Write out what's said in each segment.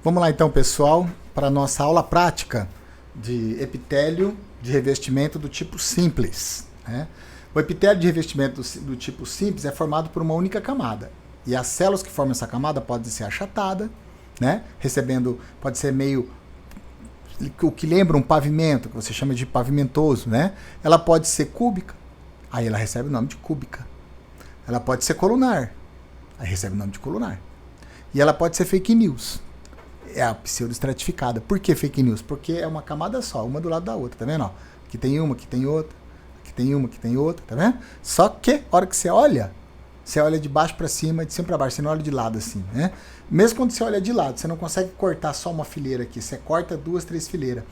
Vamos lá então, pessoal, para a nossa aula prática de epitélio de revestimento do tipo simples, né? O epitélio de revestimento do tipo simples é formado por uma única camada. E as células que formam essa camada podem ser achatada, né? Recebendo, pode ser meio o que lembra um pavimento, que você chama de pavimentoso, né? Ela pode ser cúbica, aí ela recebe o nome de cúbica. Ela pode ser colunar, aí recebe o nome de colunar. E ela pode ser fake news. É a pseudoestratificada. Por que fake news? Porque é uma camada só, uma do lado da outra, tá vendo? Ó, aqui tem uma, aqui tem outra, aqui tem uma, aqui tem outra, tá vendo? Só que, a hora que você olha de baixo para cima, de cima para baixo, você não olha de lado assim, né? Mesmo quando você olha de lado, você não consegue cortar só uma fileira aqui, você corta 2, 3 fileiras.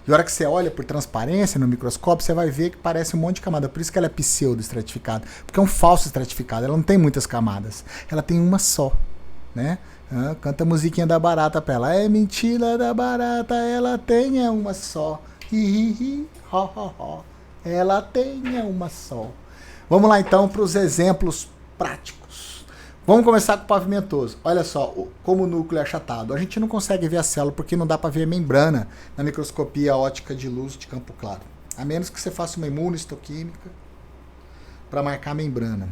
E a hora que você olha por transparência no microscópio, você vai ver que parece um monte de camada. Por isso que ela é pseudoestratificada, porque é um falso estratificado, ela não tem muitas camadas, ela tem uma só, né? Canta a musiquinha da barata pra ela. É mentira da barata, ela tem uma só. Hi, hi, hi, ho, ho, ho. Ela tem uma só. Vamos lá então para os exemplos práticos. Vamos começar com o pavimentoso. Olha só como o núcleo é achatado. A gente não consegue ver a célula porque não dá para ver a membrana na microscopia óptica de luz de campo claro. A menos que você faça uma imunohistoquímica para marcar a membrana.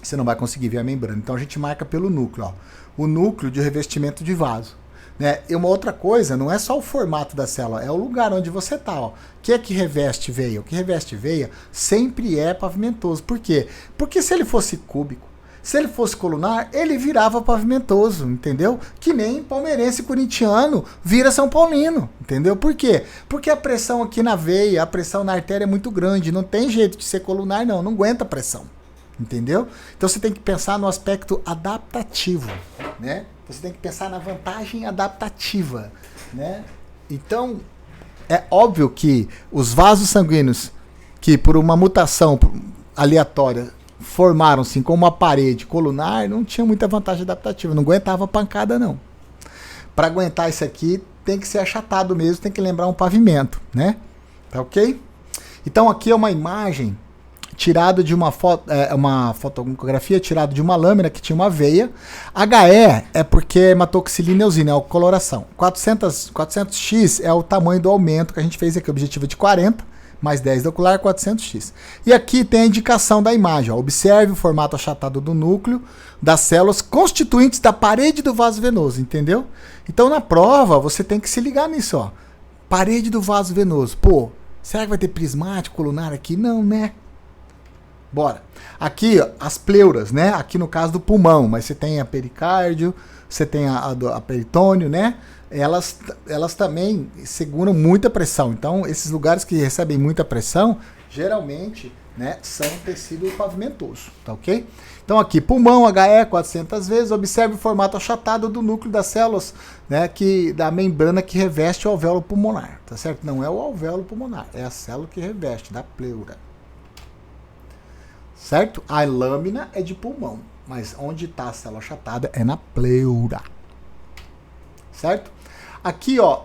Você não vai conseguir ver a membrana. Então a gente marca pelo núcleo, ó. O núcleo de revestimento de vaso, né? E uma outra coisa, não é só o formato da célula, é o lugar onde você está. O que é que reveste veia? O que reveste veia sempre é pavimentoso. Por quê? Porque se ele fosse cúbico, se ele fosse colunar, ele virava pavimentoso, entendeu? Que nem palmeirense corintiano vira São Paulino, entendeu? Por quê? Porque a pressão aqui na veia, a pressão na artéria é muito grande, não tem jeito de ser colunar não aguenta pressão. Entendeu? Então você tem que pensar no aspecto adaptativo, né? Você tem que pensar na vantagem adaptativa, né? Então, é óbvio que os vasos sanguíneos que por uma mutação aleatória formaram-se com uma parede colunar não tinha muita vantagem adaptativa, não aguentava pancada não. Para aguentar isso aqui tem que ser achatado mesmo, tem que lembrar um pavimento, né? Tá ok? Então aqui é uma imagem tirado de uma fotografia tirada de uma lâmina que tinha uma veia. HE é porque é hematoxilina eosina, é a coloração. 400x é o tamanho do aumento que a gente fez aqui, objetivo de 40, mais 10 do ocular, 400x. E aqui tem a indicação da imagem. Ó. Observe o formato achatado do núcleo das células constituintes da parede do vaso venoso, entendeu? Então na prova você tem que se ligar nisso, ó. Parede do vaso venoso. Pô, será que vai ter prismático colunar aqui? Não, né? Bora. Aqui, ó, as pleuras, né? Aqui no caso do pulmão, mas você tem a pericárdio, você tem a peritônio, né? Elas também seguram muita pressão. Então, esses lugares que recebem muita pressão, geralmente, né, são tecido pavimentoso, tá ok? Então aqui, pulmão, HE 400 vezes, observe o formato achatado do núcleo das células, né, da membrana que reveste o alvéolo pulmonar, tá certo? Não é o alvéolo pulmonar, é a célula que reveste, da pleura. Certo? A lâmina é de pulmão, mas onde está a célula achatada é na pleura. Certo? Aqui, ó,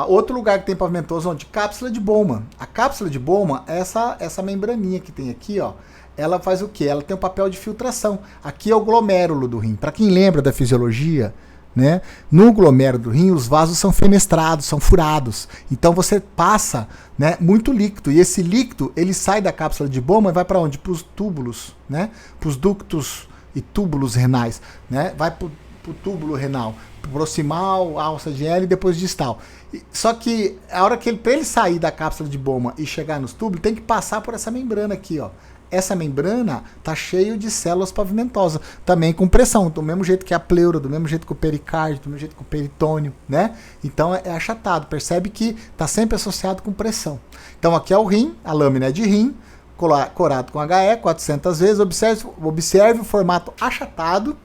outro lugar que tem pavimentoso, onde cápsula de Bowman. A cápsula de Bowman é essa membraninha que tem aqui, ó. Ela faz o quê? Ela tem um papel de filtração. Aqui é o glomérulo do rim. Para quem lembra da fisiologia, né? No glomérulo do rim, os vasos são fenestrados, são furados. Então você passa, né, muito líquido. E esse líquido, ele sai da cápsula de Bowman e vai para onde? Para os túbulos, né? Para os ductos e túbulos renais, né? Vai para o túbulo renal, proximal, alça de L e depois distal. Só que a hora que para ele sair da cápsula de Bowman e chegar nos túbulos, tem que passar por essa membrana aqui, ó. Essa membrana tá cheio de células pavimentosas, também com pressão, do mesmo jeito que a pleura, do mesmo jeito que o pericárdio, do mesmo jeito que o peritônio, né? Então é achatado, percebe que tá sempre associado com pressão. Então aqui é o rim, a lâmina é de rim, corado com HE 400 vezes, observe o formato achatado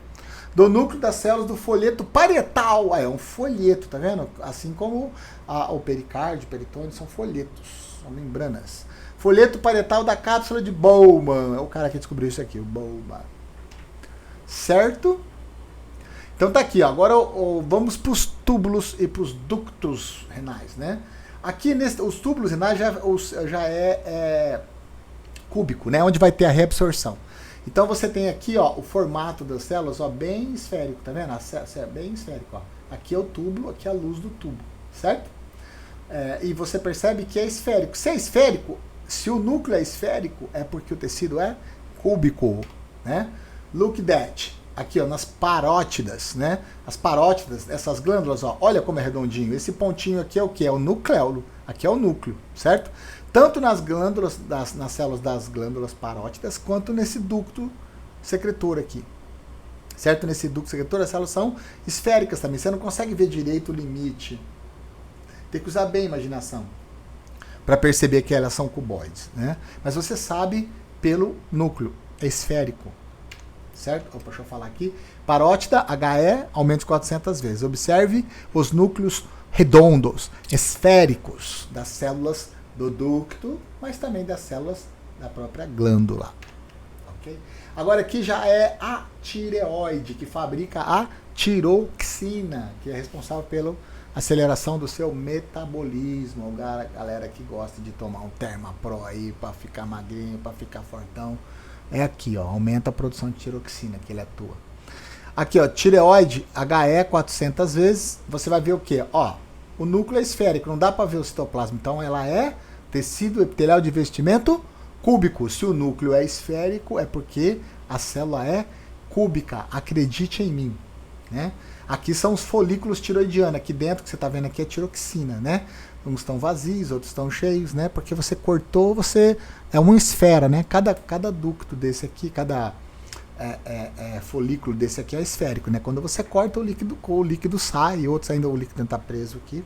do núcleo das células do folheto parietal. É um folheto, tá vendo? Assim como o pericárdio, o peritônio são folhetos, são membranas. Folheto parietal da cápsula de Bowman. É o cara que descobriu isso aqui, o Bowman. Certo? Então tá aqui, ó. Agora vamos para os túbulos e para os ductos renais, né? Aqui, os túbulos renais já é cúbico, né? Onde vai ter a reabsorção. Então você tem aqui, ó, o formato das células, ó, bem esférico, tá vendo? Bem esférico, ó. Aqui é o túbulo, aqui é a luz do tubo, certo? E você percebe que é esférico. Se é esférico, se o núcleo é esférico, é porque o tecido é cúbico, né? Look that. Aqui, ó, nas parótidas, né? As parótidas, essas glândulas, ó, olha como é redondinho. Esse pontinho aqui é o que? É o nucleolo. Aqui é o núcleo, certo? Tanto nas glândulas, nas células das glândulas parótidas, quanto nesse ducto secretor aqui. Certo? Nesse ducto secretor, as células são esféricas também. Você não consegue ver direito o limite. Tem que usar bem a imaginação para perceber que elas são cuboides, né? Mas você sabe pelo núcleo. É esférico. Certo? Opa, deixa eu falar aqui. Parótida, HE, aumente 400 vezes. Observe os núcleos redondos, esféricos das células do ducto, mas também das células da própria glândula. Okay? Agora aqui já é a tireoide, que fabrica a tiroxina, que é responsável pela aceleração do seu metabolismo. A galera que gosta de tomar um Termapro aí para ficar magrinho, para ficar fortão. É aqui, ó, aumenta a produção de tiroxina que ele atua. Aqui, ó, tireoide, HE 400 vezes, você vai ver o quê? Ó, o núcleo é esférico, não dá para ver o citoplasma, então ela é tecido epitelial de revestimento cúbico. Se o núcleo é esférico, é porque a célula é cúbica, acredite em mim, né? Aqui são os folículos tiroidianos, aqui dentro que você está vendo aqui é tiroxina, né? Uns estão vazios, outros estão cheios, né? Porque você cortou, você é uma esfera, né? Cada ducto desse aqui, cada folículo desse aqui é esférico, né? Quando você corta o líquido sai, e outros ainda o líquido está preso aqui.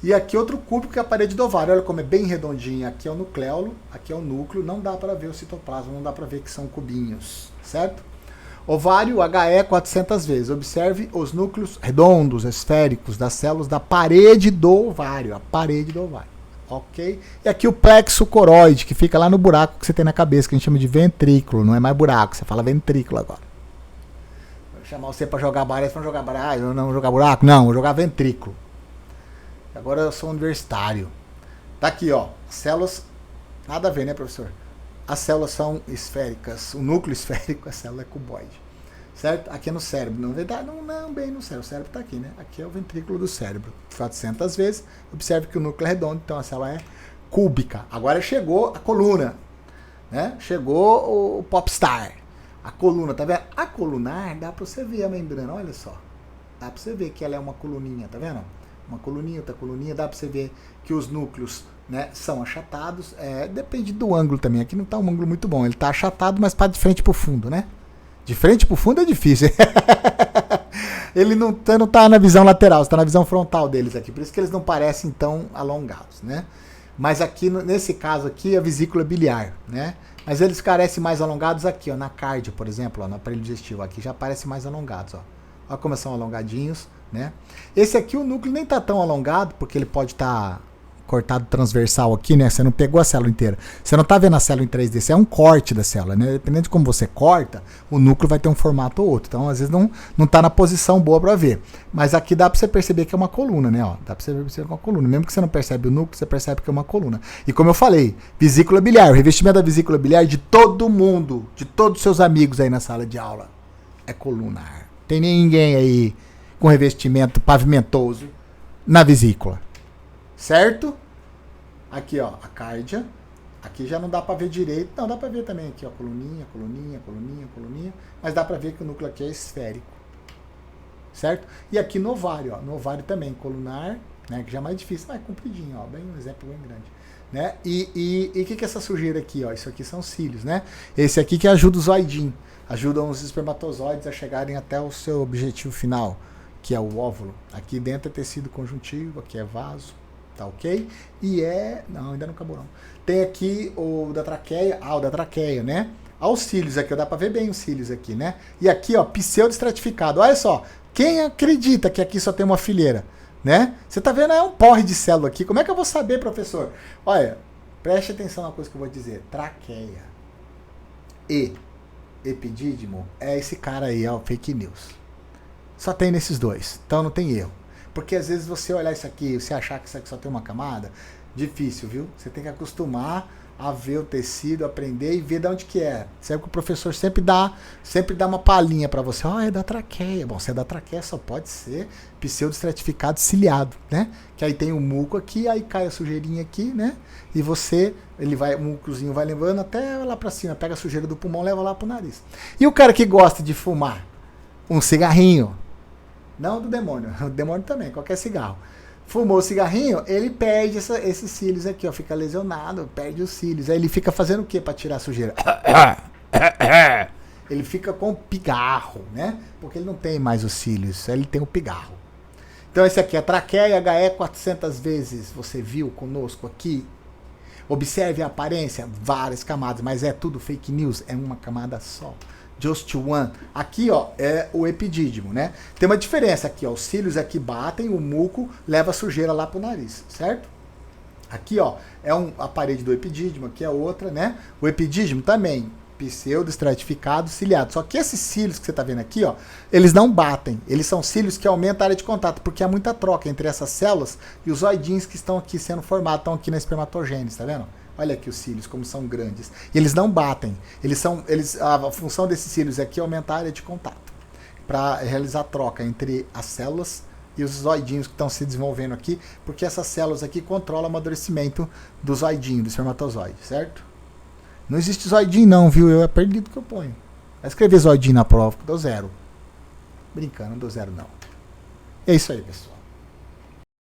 E aqui outro cúbico que é a parede do ovário. Olha como é bem redondinho. Aqui é o nucleolo, aqui é o núcleo. Não dá para ver o citoplasma, não dá para ver que são cubinhos, certo? Ovário, HE 400 vezes. Observe os núcleos redondos, esféricos das células da parede do ovário. A parede do ovário. Ok? E aqui o plexo coroide, que fica lá no buraco que você tem na cabeça, que a gente chama de ventrículo. Não é mais buraco, você fala ventrículo agora. Vou chamar você para jogar baralho, você vai jogar baralho, não jogar buraco? Não, vou jogar ventrículo. Agora eu sou universitário. Tá aqui, ó. Células. Nada a ver, né, professor? As células são esféricas. O núcleo esférico, a célula é cuboide. Certo? Aqui é no cérebro. Na verdade, não bem no cérebro. O cérebro está aqui, né? Aqui é o ventrículo do cérebro. 400 vezes. Observe que o núcleo é redondo, então a célula é cúbica. Agora chegou a coluna. Né? Chegou o popstar. A coluna, tá vendo? A colunar, dá para você ver a membrana. Olha só. Dá para você ver que ela é uma coluninha, tá vendo? Uma coluninha, outra coluninha. Dá para você ver que os núcleos, né, são achatados. Depende do ângulo também. Aqui não está um ângulo muito bom. Ele está achatado, mas para de frente para o fundo, né? De frente para o fundo é difícil. Ele não tá na visão lateral, está na visão frontal deles aqui. Por isso que eles não parecem tão alongados, né? Mas aqui, nesse caso aqui, a vesícula biliar, né? Mas eles parecem mais alongados aqui, ó, na cardia, por exemplo, ó, no aparelho digestivo. Aqui já parecem mais alongados, ó. Olha como são alongadinhos, né? Esse aqui, o núcleo nem tá tão alongado, porque ele pode estar cortado transversal aqui, né? Você não pegou a célula inteira. Você não tá vendo a célula em 3D, isso é um corte da célula, né? Dependendo de como você corta, o núcleo vai ter um formato ou outro. Então, às vezes, não tá na posição boa para ver. Mas aqui dá para você perceber que é uma coluna, né? Ó, dá para você perceber que é uma coluna. Mesmo que você não percebe o núcleo, você percebe que é uma coluna. E como eu falei, vesícula biliar, o revestimento da vesícula biliar de todo mundo, de todos os seus amigos aí na sala de aula, é colunar. Tem ninguém aí com revestimento pavimentoso na vesícula. Certo? Aqui, ó, a cárdia. Aqui já não dá para ver direito. Não, dá para ver também aqui, ó, coluninha, coluninha, coluninha, coluninha. Mas dá para ver que o núcleo aqui é esférico. Certo? E aqui no ovário, ó. No ovário também, colunar, né? Que já é mais difícil. Mas é compridinho, ó. Bem, um exemplo bem grande. Né? E o que é essa sujeira aqui, ó? Isso aqui são cílios, né? Esse aqui que ajuda o zoidinho. Ajudam os espermatozoides a chegarem até o seu objetivo final, que é o óvulo. Aqui dentro é tecido conjuntivo, aqui é vaso, tá ok? E não, ainda não acabou não. Tem aqui o da traqueia, o da traqueia, né? Olha os cílios aqui, dá pra ver bem os cílios aqui, né? E aqui, ó, pseudoestratificado. Olha só, quem acredita que aqui só tem uma fileira, né? Você tá vendo, é um porre de célula aqui. Como é que eu vou saber, professor? Olha, preste atenção na coisa que eu vou dizer. Traqueia e epidídimo é esse cara aí, ó, fake news. Só tem nesses dois, então não tem erro. Porque às vezes você olhar isso aqui, você achar que isso aqui só tem uma camada, difícil, viu? Você tem que acostumar a ver o tecido, aprender e ver de onde que é. Sabe que o professor sempre dá uma palhinha para você. É da traqueia. Bom, se é da traqueia só pode ser pseudoestratificado ciliado, né? Que aí tem o muco aqui, aí cai a sujeirinha aqui, né? E o mucozinho vai levando até lá para cima, pega a sujeira do pulmão, leva lá pro nariz. E o cara que gosta de fumar um cigarrinho, não do demônio, o demônio também, qualquer cigarro. Fumou o cigarrinho, ele perde esses cílios aqui, ó, fica lesionado, perde os cílios. Aí ele fica fazendo o que para tirar a sujeira? Ele fica com o pigarro, né? Porque ele não tem mais os cílios, ele tem o pigarro. Então esse aqui é a traqueia, HE 400 vezes, você viu conosco aqui. Observe a aparência, várias camadas, mas é tudo fake news, é uma camada só. Just one. Aqui, ó, é o epidídimo, né? Tem uma diferença aqui, ó. Os cílios aqui batem, o muco leva a sujeira lá pro nariz, certo? Aqui, ó, é a parede do epidídimo, aqui é outra, né? O epidídimo também, pseudoestratificado, ciliado. Só que esses cílios que você tá vendo aqui, ó, eles não batem. Eles são cílios que aumentam a área de contato, porque há muita troca entre essas células e os zoidinhos que estão aqui sendo formados, estão aqui na espermatogênese, tá vendo? Olha aqui os cílios, como são grandes. E eles não batem. A função desses cílios aqui é aumentar a área de contato para realizar a troca entre as células e os zoidinhos que estão se desenvolvendo aqui, porque essas células aqui controlam o amadurecimento do zoidinho, do espermatozoide, certo? Não existe zoidinho não, viu? Eu é perdido que eu ponho. Vai escrever zoidinho na prova, que dou 0. Brincando, não dou 0 não. É isso aí, pessoal.